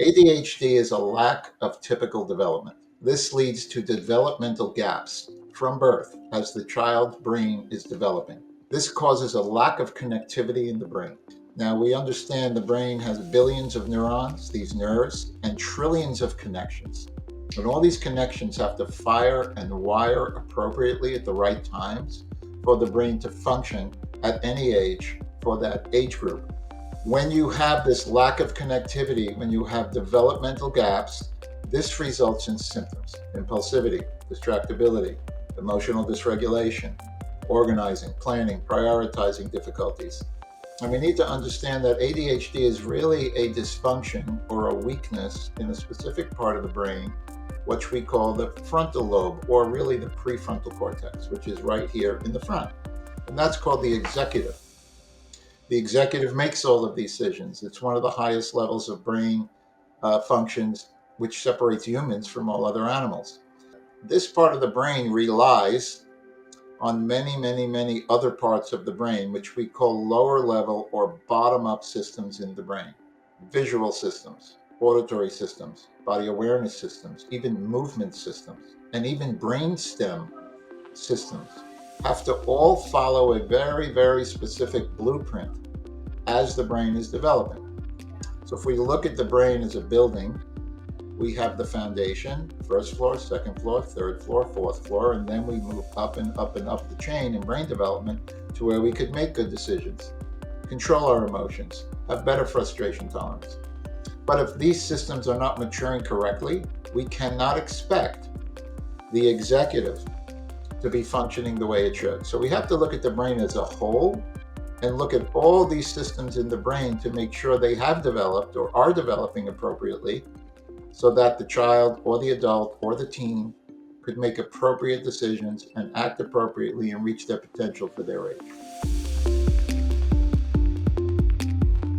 ADHD is a lack of typical development. This leads to developmental gaps from birth as the child's brain is developing. This causes a lack of connectivity in the brain. Now, we understand the brain has billions of neurons, these nerves, and trillions of connections. And all these connections have to fire and wire appropriately at the right times for the brain to function at any age for that age group. When you have this lack of connectivity, when you have developmental gaps, this results in symptoms: impulsivity, distractibility, emotional dysregulation, organizing, planning, prioritizing difficulties. And we need to understand that ADHD is really a dysfunction or a weakness in a specific part of the brain, which we call the frontal lobe, or really the prefrontal cortex, which is right here in the front. And that's called the executive. The executive makes all of these decisions. It's one of the highest levels of brain functions, which separates humans from all other animals. This part of the brain relies on many, many, many other parts of the brain, which we call lower level or bottom up systems in the brain: visual systems, auditory systems, body awareness systems, even movement systems, and even brain stem systems have to all follow a very, very specific blueprint as the brain is developing. So if we look at the brain as a building, we have the foundation: first floor, second floor, third floor, fourth floor, and then we move up and up and up the chain in brain development to where we could make good decisions, control our emotions, have better frustration tolerance. But if these systems are not maturing correctly, we cannot expect the executive to be functioning the way it should. So we have to look at the brain as a whole and look at all these systems in the brain to make sure they have developed or are developing appropriately, so that the child or the adult or the teen could make appropriate decisions and act appropriately and reach their potential for their age.